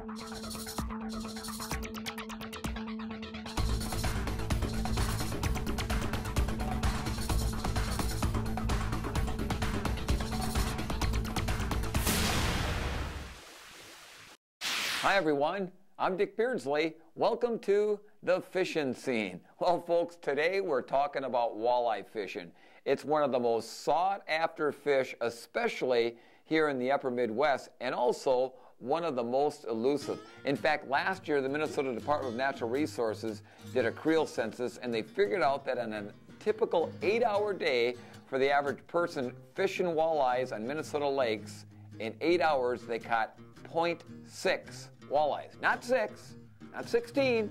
Hi everyone, I'm Dick Beardsley. Welcome to the fishing scene. Well folks, today we're talking about walleye fishing. It's one of the most sought after fish, especially here in the upper Midwest, and also one of the most elusive. In fact, last year the Minnesota Department of Natural Resources did a creel census and they figured out that on a typical 8-hour day for the average person fishing walleyes on Minnesota lakes, in 8 hours they caught 0.6 walleyes. Not 6, not 16,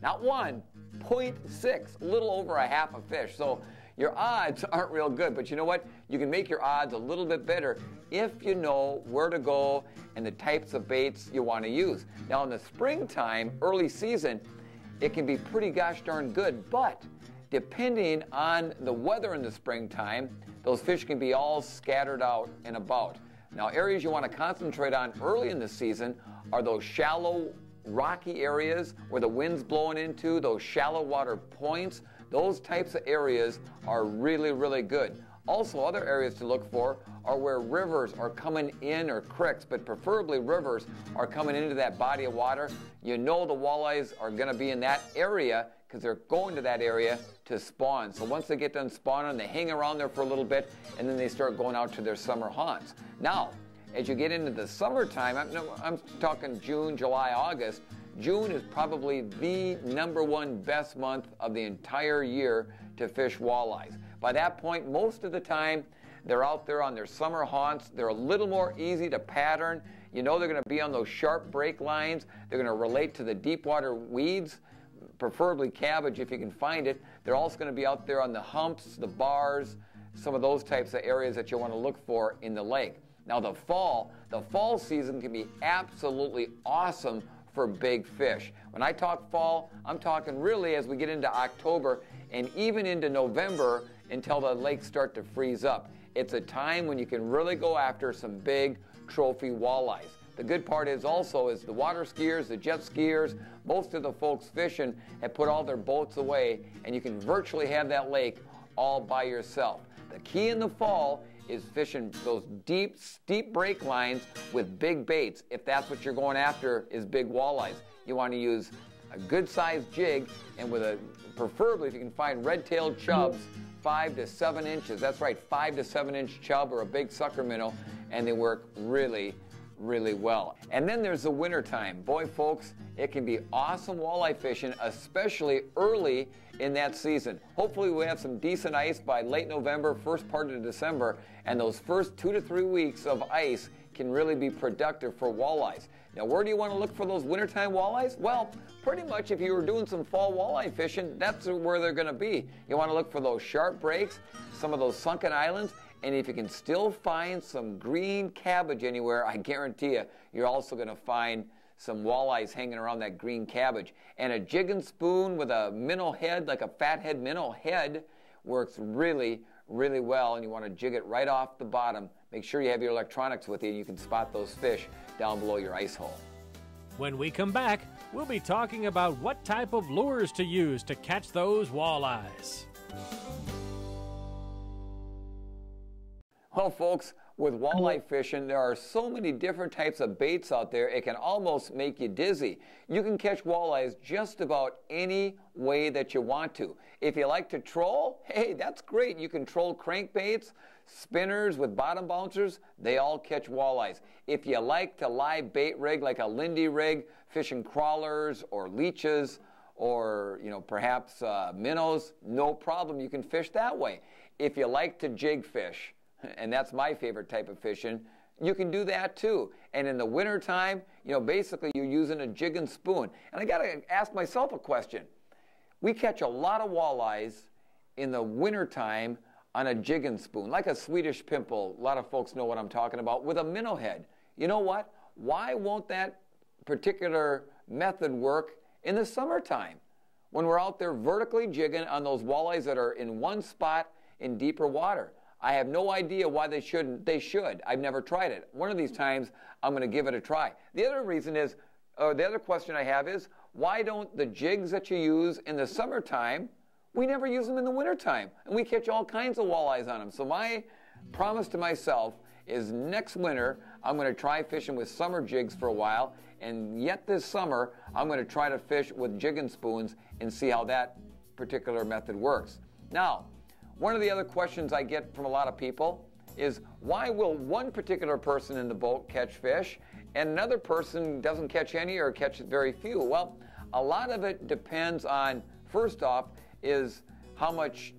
not 1, 0.6, a little over a half a fish. So your odds aren't real good, but you know what? You can make your odds a little bit better if you know where to go and the types of baits you want to use. Now in the springtime, early season, it can be pretty gosh darn good, but depending on the weather in the springtime, those fish can be all scattered out and about. Now, areas you want to concentrate on early in the season are those shallow, rocky areas where the wind's blowing into, those shallow water points. Those types of areas are really, really good. Also, other areas to look for are where rivers are coming in, or creeks, but preferably rivers are coming into that body of water. You know the walleyes are going to be in that area because they're going to that area to spawn. So once they get done spawning, they hang around there for a little bit, and then they start going out to their summer haunts. Now, as you get into the summertime, I'm talking June, July, August, June is probably the #1 best month of the entire year to fish walleyes. By that point, most of the time, they're out there on their summer haunts. They're a little more easy to pattern. You know they're going to be on those sharp break lines. They're going to relate to the deep water weeds, preferably cabbage if you can find it. They're also going to be out there on the humps, the bars, some of those types of areas that you want to look for in the lake. Now the fall season can be absolutely awesome for big fish. When I talk fall, I'm talking really as we get into October and even into November until the lakes start to freeze up. It's a time when you can really go after some big trophy walleyes. The good part is also is the water skiers, the jet skiers, most of the folks fishing have put all their boats away and you can virtually have that lake all by yourself. The key in the fall is fishing those deep, steep break lines with big baits. If that's what you're going after is big walleyes. You want to use a good sized jig and with preferably if you can find red-tailed chubs, 5 to 7 inches. That's right, 5 to 7 inch chub or a big sucker minnow, and they work really, really well. And then there's the winter time. Boy, folks, it can be awesome walleye fishing, especially early in that season. Hopefully we have some decent ice by late November, first part of December, and those first 2 to 3 weeks of ice can really be productive for walleyes. Now, where do you want to look for those wintertime walleyes? Well, pretty much if you were doing some fall walleye fishing, that's where they're going to be. You want to look for those sharp breaks, some of those sunken islands, and if you can still find some green cabbage anywhere, I guarantee you, you're also going to find some walleyes hanging around that green cabbage. And a jig and spoon with a minnow head, like a fathead minnow head, works really, really well, and you want to jig it right off the bottom. Make sure you have your electronics with you and you can spot those fish down below your ice hole. When we come back, we'll be talking about what type of lures to use to catch those walleyes. Well, folks, with walleye fishing, there are so many different types of baits out there, it can almost make you dizzy. You can catch walleyes just about any way that you want to. If you like to troll, hey, that's great. You can troll crankbaits, spinners with bottom bouncers, they all catch walleyes. If you like to live bait rig like a Lindy rig, fishing crawlers or leeches or, perhaps minnows, no problem. You can fish that way. If you like to jig fish, and that's my favorite type of fishing, you can do that too. And in the wintertime, basically you're using a jig and spoon. And I got to ask myself a question. We catch a lot of walleyes in the wintertime on a jig and spoon, like a Swedish pimple. A lot of folks know what I'm talking about, with a minnow head. You know what? Why won't that particular method work in the summertime when we're out there vertically jigging on those walleyes that are in one spot in deeper water? I have no idea why they shouldn't. They should. I've never tried it. One of these times, I'm going to give it a try. The other reason is the other question I have is, why don't the jigs that you use in the summertime, we never use them in the wintertime, and we catch all kinds of walleyes on them. So my promise to myself is next winter, I'm going to try fishing with summer jigs for a while, and yet this summer, I'm going to try to fish with jig and spoons and see how that particular method works. Now, one of the other questions I get from a lot of people is, why will one particular person in the boat catch fish and another person doesn't catch any or catch very few? Well, a lot of it depends on, first off, is how much,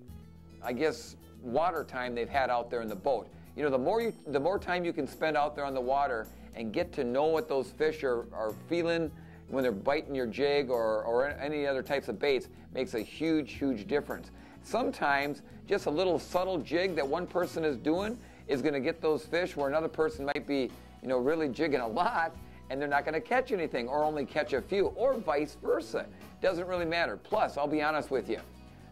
I guess, water time they've had out there in the boat. You know, the more time you can spend out there on the water and get to know what those fish are feeling when they're biting your jig or any other types of baits, makes a huge, huge difference. Sometimes just a little subtle jig that one person is doing is going to get those fish where another person might be, you know, really jigging a lot and they're not going to catch anything or only catch a few, or vice versa. Doesn't really matter. Plus, I'll be honest with you,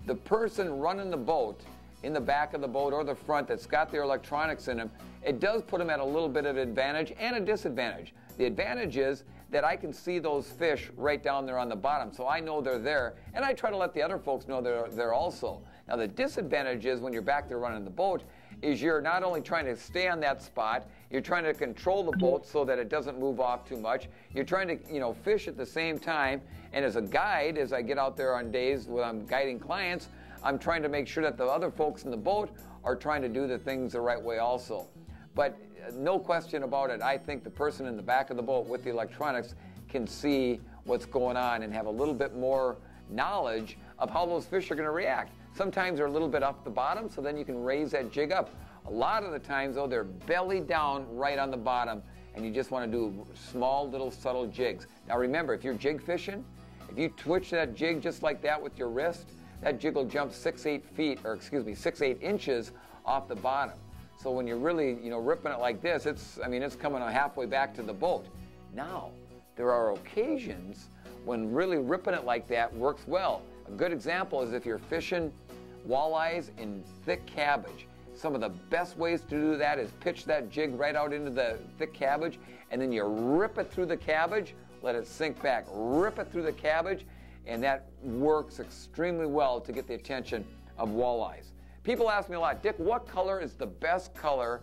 the person running the boat in the back of the boat or the front that's got their electronics in them, it does put them at a little bit of advantage and a disadvantage. The advantage is that I can see those fish right down there on the bottom, so I know they're there, and I try to let the other folks know they're there also. Now, the disadvantage is when you're back there running the boat is you're not only trying to stay on that spot, you're trying to control the boat so that it doesn't move off too much. You're trying to, you know, fish at the same time, and as a guide, as I get out there on days when I'm guiding clients, I'm trying to make sure that the other folks in the boat are trying to do the things the right way also. But no question about it, I think the person in the back of the boat with the electronics can see what's going on and have a little bit more knowledge of how those fish are going to react. Sometimes they're a little bit off the bottom, so then you can raise that jig up. A lot of the times, though, they're belly down right on the bottom, and you just want to do small, little, subtle jigs. Now remember, if you're jig fishing, if you twitch that jig just like that with your wrist, that jig will jump 6-8 inches off the bottom. So when you're really, you know, ripping it like this, it's coming halfway back to the boat. Now, there are occasions when really ripping it like that works well. A good example is if you're fishing walleyes in thick cabbage. Some of the best ways to do that is pitch that jig right out into the thick cabbage, and then you rip it through the cabbage, let it sink back, rip it through the cabbage, and that works extremely well to get the attention of walleyes. People ask me a lot, Dick, what color is the best color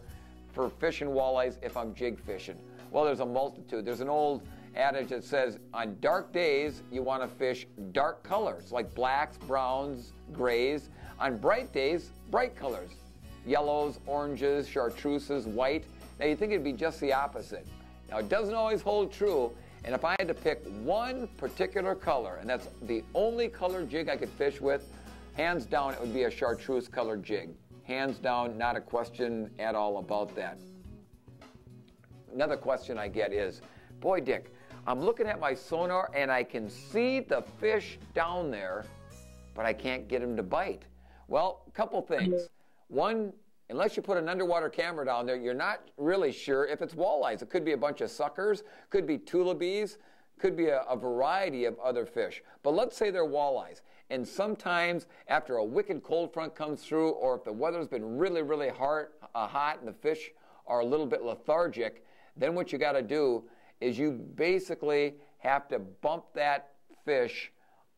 for fishing walleyes if I'm jig fishing? Well, there's a multitude. There's an old adage that says on dark days you want to fish dark colors like blacks, browns, grays. On bright days, bright colors, yellows, oranges, chartreuses, white. Now you'd think it'd be just the opposite. Now it doesn't always hold true, and if I had to pick one particular color, and that's the only color jig I could fish with, hands down it would be a chartreuse colored jig. Hands down, not a question at all about that. Another question I get is, boy Dick, I'm looking at my sonar and I can see the fish down there, but I can't get him to bite. Well, a couple things. One, unless you put an underwater camera down there, you're not really sure if it's walleyes. It could be a bunch of suckers, could be tullibes, could be a variety of other fish. But let's say they're walleyes. And sometimes after a wicked cold front comes through, or if the weather's been really, really hot and the fish are a little bit lethargic, then what you got to do is you basically have to bump that fish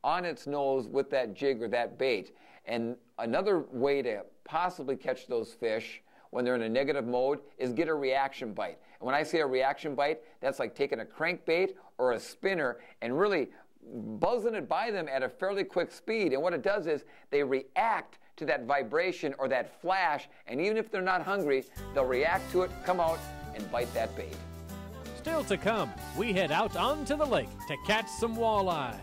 on its nose with that jig or that bait. And another way to possibly catch those fish when they're in a negative mode is get a reaction bite. And when I say a reaction bite, that's like taking a crankbait or a spinner and really buzzing it by them at a fairly quick speed. And what it does is they react to that vibration or that flash, and even if they're not hungry, they'll react to it, come out, and bite that bait. Still to come, we head out onto the lake to catch some walleye.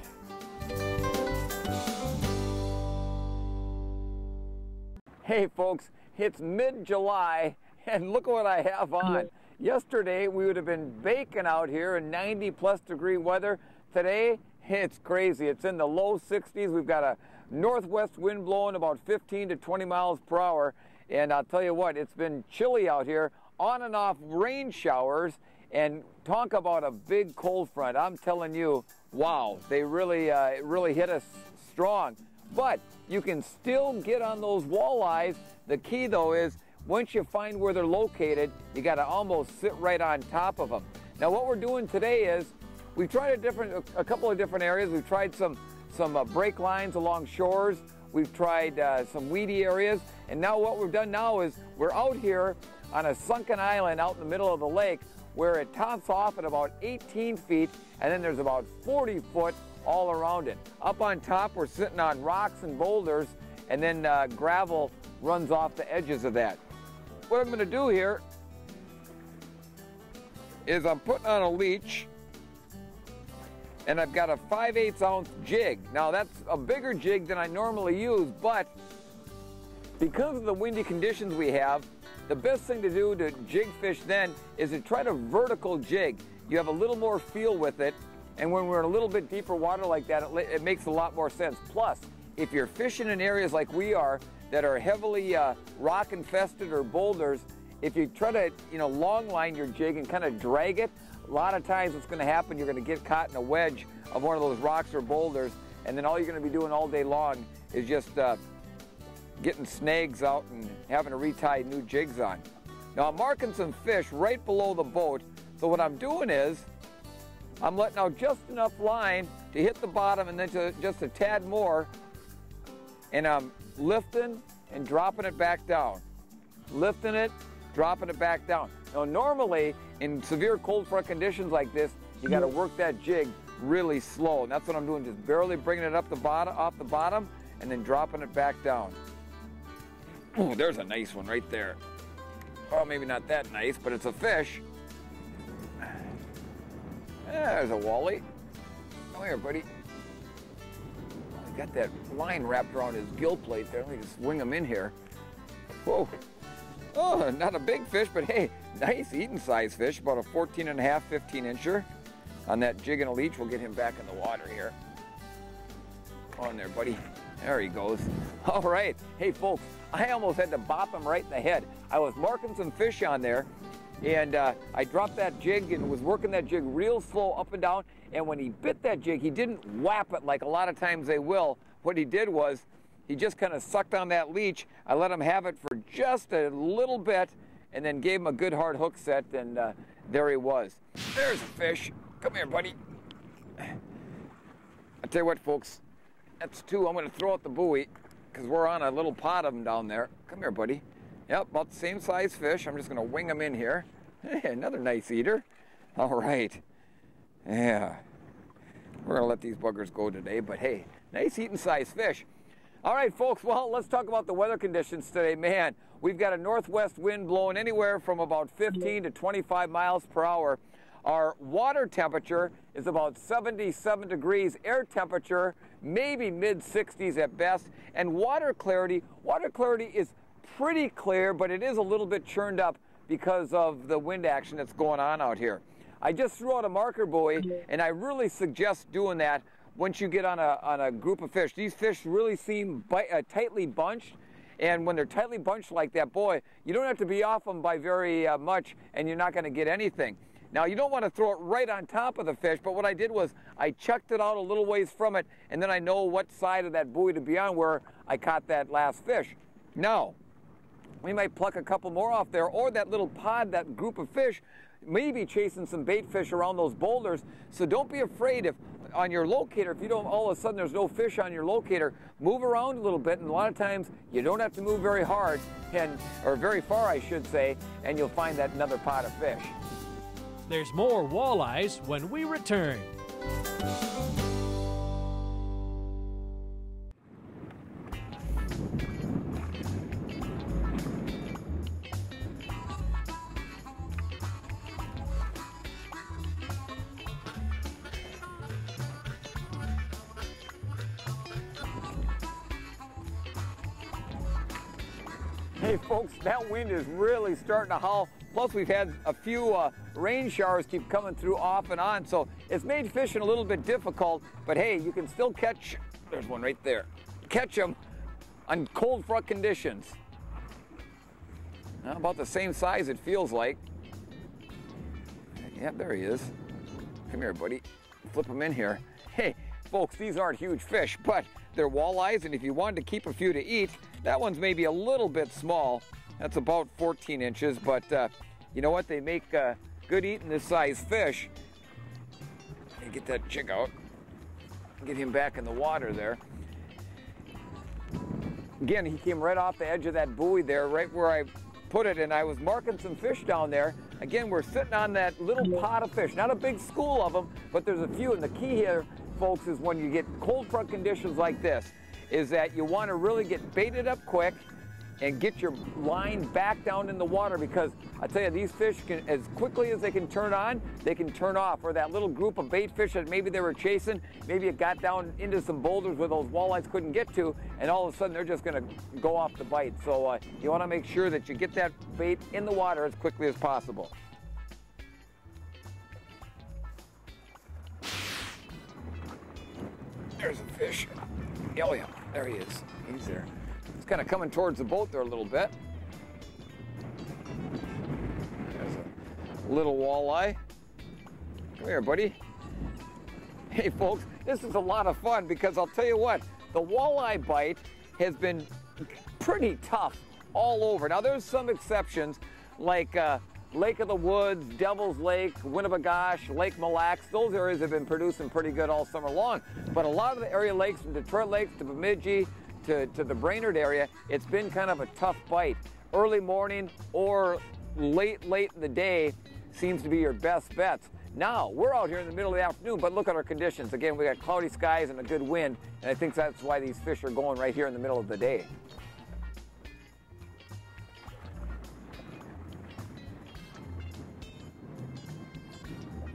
Hey folks, it's mid-July and look what I have on. Yesterday we would have been baking out here in 90+ degree weather. Today it's crazy. It's in the low 60s. We've got a northwest wind blowing about 15 to 20 miles per hour. And I'll tell you what, it's been chilly out here, on and off rain showers, and talk about a big cold front. I'm telling you, wow, they really hit us strong. But you can still get on those walleyes. The key though is once you find where they're located, you got to almost sit right on top of them. Now what we're doing today is We've tried a couple of different areas. We've tried some break lines along shores. We've tried some weedy areas. And now what we've done now is we're out here on a sunken island out in the middle of the lake where it tops off at about 18 feet, and then there's about 40 foot all around it. Up on top, we're sitting on rocks and boulders, and then gravel runs off the edges of that. What I'm gonna do here is I'm putting on a leech, and I've got a 5/8 ounce jig. Now that's a bigger jig than I normally use, but because of the windy conditions we have, the best thing to do to jig fish then is to try to vertical jig. You have a little more feel with it, and when we're in a little bit deeper water like that, it makes a lot more sense. Plus, if you're fishing in areas like we are that are heavily rock infested or boulders, if you try to long line your jig and kind of drag it, a lot of times what's going to happen, you're going to get caught in a wedge of one of those rocks or boulders, and then all you're going to be doing all day long is just getting snags out and having to retie new jigs on. Now I'm marking some fish right below the boat, so what I'm doing is I'm letting out just enough line to hit the bottom and then just a tad more, and I'm lifting and dropping it back down. Lifting it, dropping it back down. Now normally in severe cold front conditions like this, you got to work that jig really slow, and that's what I'm doing, just barely bringing it up off the bottom and then dropping it back down. Ooh, there's a nice one right there. Oh, maybe not that nice, but it's a fish. There's a walleye. Come here, buddy. I got that line wrapped around his gill plate there. Let me just swing him in here. Whoa. Oh, not a big fish, but hey, nice eating size fish, about a 14.5, 15 incher. On that jig and a leech, we'll get him back in the water here. On there, buddy. There he goes. All right. Hey, folks, I almost had to bop him right in the head. I was marking some fish on there, and I dropped that jig and was working that jig real slow up and down, and when he bit that jig, he didn't whap it like a lot of times they will. What he did was he just kind of sucked on that leech. I let him have it for just a little bit and then gave him a good hard hook set, and there he was. There's a fish. Come here, buddy. I'll tell you what, folks. That's two. I'm going to throw out the buoy because we're on a little pot of them down there. Come here, buddy. Yep, about the same size fish. I'm just going to wing them in here. Hey, another nice eater. All right. Yeah. We're going to let these buggers go today, but hey, nice eating size fish. All right, folks, well, let's talk about the weather conditions today. Man, we've got a northwest wind blowing anywhere from about 15 to 25 miles per hour. Our water temperature is about 77 degrees. Air temperature, maybe mid-60s at best. And water clarity is pretty clear, but it is a little bit churned up because of the wind action that's going on out here. I just threw out a marker buoy, and I really suggest doing that once you get on a group of fish. These fish really seem tightly bunched, and when they're tightly bunched like that, boy, you don't have to be off them by very much, and you're not going to get anything. Now, you don't want to throw it right on top of the fish, but what I did was I chucked it out a little ways from it, and then I know what side of that buoy to be on where I caught that last fish. Now, we might pluck a couple more off there, or that little pod, that group of fish, maybe chasing some bait fish around those boulders. So don't be afraid if on your locator, if you don't, all of a sudden there's no fish on your locator, move around a little bit, and a lot of times you don't have to move very hard, or very far, I should say, and you'll find that another pot of fish. There's more walleyes when we return. Hey folks, that wind is really starting to howl. Plus we've had a few rain showers keep coming through off and on, so it's made fishing a little bit difficult, but hey, you can still catch, there's one right there, catch them on cold front conditions. About the same size it feels like. Yeah, there he is. Come here, buddy. Flip him in here. Hey, folks, these aren't huge fish, but they're walleyes, and if you wanted to keep a few to eat, that one's maybe a little bit small. That's about 14 inches, but you know what? They make good eating this size fish. me get that jig out. Get him back in the water there. Again, he came right off the edge of that buoy there, right where I put it, and I was marking some fish down there. Again, we're sitting on that little pot of fish. Not a big school of them, but there's a few. And the key here, folks, is when you get cold front conditions like this, is that you want to really get baited up quick and get your line back down in the water, because I tell you, these fish can, as quickly as they can turn on, they can turn off. Or that little group of bait fish that maybe they were chasing, maybe it got down into some boulders where those walleyes couldn't get to, and all of a sudden they're just going to go off the bite. So you want to make sure that you get that bait in the water as quickly as possible. There's a fish. Oh yeah, there he is. He's there. He's kind of coming towards the boat there a little bit. There's a little walleye. Come here, buddy. Hey, folks, this is a lot of fun, because I'll tell you what, the walleye bite has been pretty tough all over. Now, there's some exceptions, like Lake of the Woods, Devil's Lake, Winnebagosh, Lake Mille Lacs. Those areas have been producing pretty good all summer long. But a lot of the area lakes, from Detroit Lakes to Bemidji to the Brainerd area, it's been kind of a tough bite. Early morning or late in the day seems to be your best bets. Now, we're out here in the middle of the afternoon, but look at our conditions. Again, we got cloudy skies and a good wind, and I think that's why these fish are going right here in the middle of the day.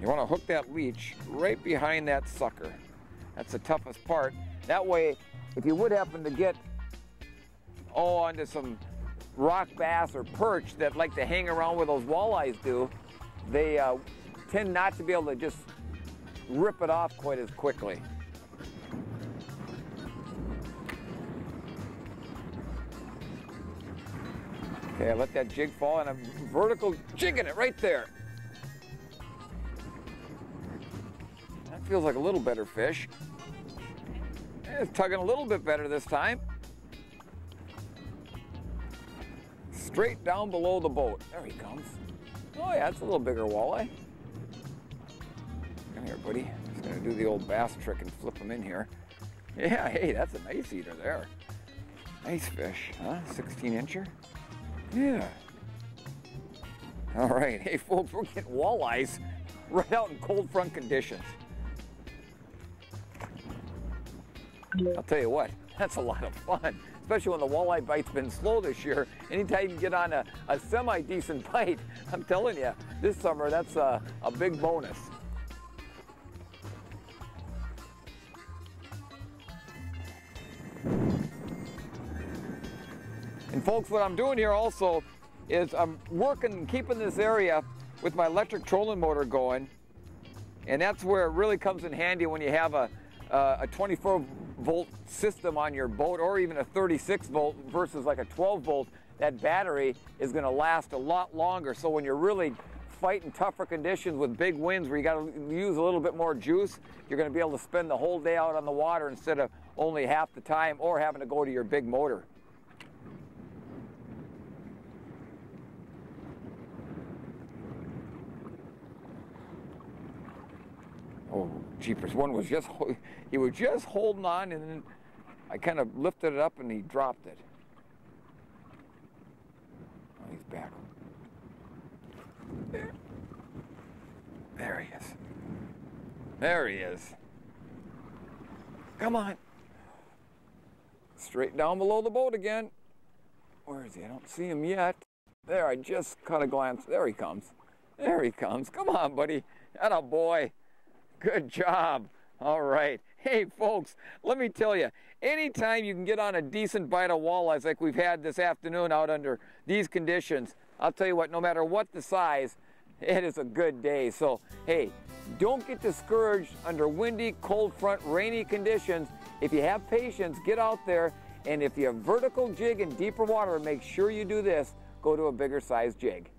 You want to hook that leech right behind that sucker. That's the toughest part. That way, if you would happen to get onto some rock bass or perch that like to hang around where those walleyes do, they tend not to be able to just rip it off quite as quickly. Okay, I let that jig fall, and I'm vertical jigging it right there. That feels like a little better fish. It's tugging a little bit better this time. Straight down below the boat. There he comes. Oh yeah, it's a little bigger walleye. Come here, buddy. Just gonna do the old bass trick and flip him in here. Yeah, hey, that's a nice eater there. Nice fish, huh? 16-incher? Yeah. All right, hey folks, we're getting walleyes right out in cold front conditions. I'll tell you what, that's a lot of fun, especially when the walleye bite's been slow this year. Anytime you can get on a semi-decent bite, I'm telling you, this summer, that's a big bonus. And folks, what I'm doing here also is I'm working, keeping this area with my electric trolling motor going, and that's where it really comes in handy when you have a 24-volt system on your boat, or even a 36-volt versus like a 12-volt. That battery is going to last a lot longer. So when you're really fighting tougher conditions with big winds where you got to use a little bit more juice, you're going to be able to spend the whole day out on the water instead of only half the time, or having to go to your big motor. Oh, jeepers, one was just, he was just holding on, and then I kind of lifted it up and he dropped it. Oh, he's back. There he is. There he is. Come on. Straight down below the boat again. Where is he? I don't see him yet. There, I just caught a glance. There he comes. There he comes. Come on, buddy. Atta boy. Good job. All right. Hey, folks, let me tell you, anytime you can get on a decent bite of walleyes like we've had this afternoon out under these conditions, I'll tell you what, no matter what the size, it is a good day. So, hey, don't get discouraged under windy, cold front, rainy conditions. If you have patience, get out there, and if you have vertical jig in deeper water, make sure you do this. Go to a bigger size jig.